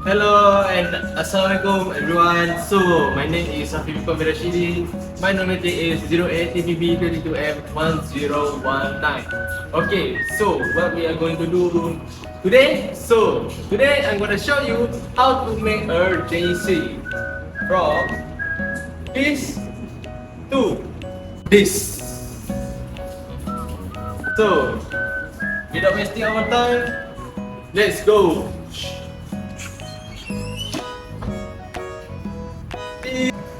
Hello and Assalamualaikum everyone. So my name is Safi Rashidi. My nominee is 08TPB22M1019. Okay, so what we are going to do today? So today I'm going to show you how to make a JC from this to this. So without wasting our time, let's go.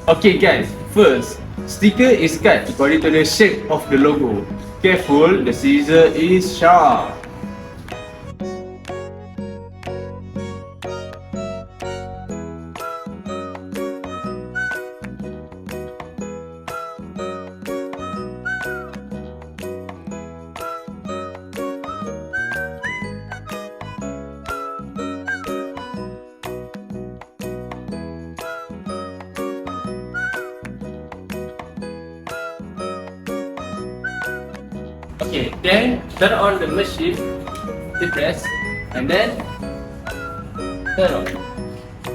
Okay guys, first, sticker is cut according to the shape of the logo. Careful, the scissor is sharp. Okay, then turn on the machine, hit press, and then turn on.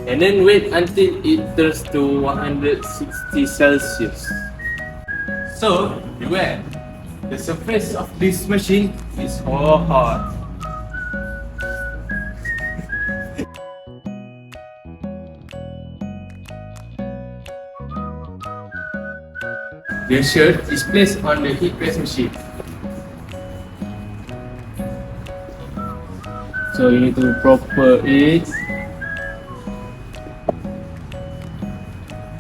And then wait until it turns to 160 Celsius. So, beware, the surface of this machine is so hot. The shirt is placed on the heat press machine. So you need to proper it.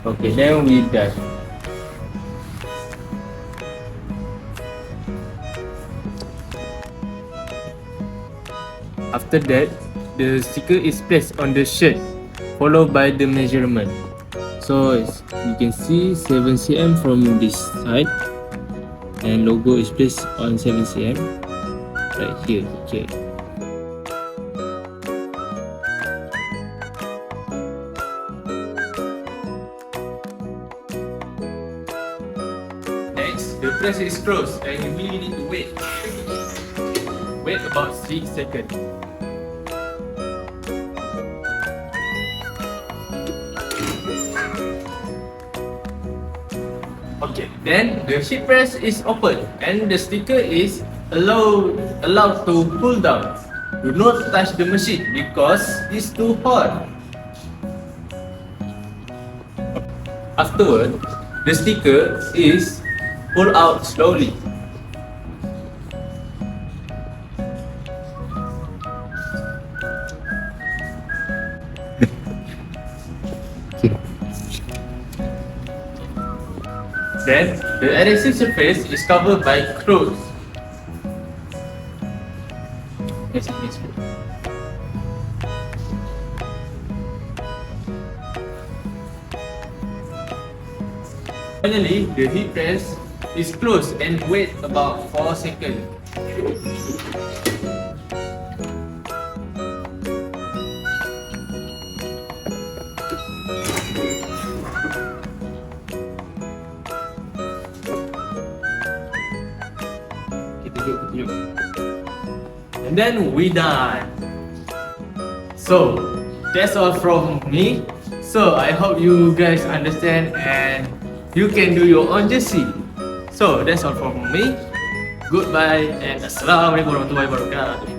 Okay, then we done. After that, the sticker is placed on the shirt, followed by the measurement. So you can see 7 cm from this side, and logo is placed on 7 cm right here. Okay. Next, the press is closed and you really need to wait. Wait about 6 seconds. Okay, then the heat press is open and the sticker is allowed to cool down. Do not touch the machine because it's too hot. Afterward, the sticker is pulled out slowly. Then, the adhesive surface is covered by cloth. Finally, the heat press is closed and wait about 4 seconds. And then we done. So that's all from me. So I hope you guys understand and you can do your own jersey. So that's all from me. Goodbye and Assalamualaikum warahmatullahi wabarakatuh.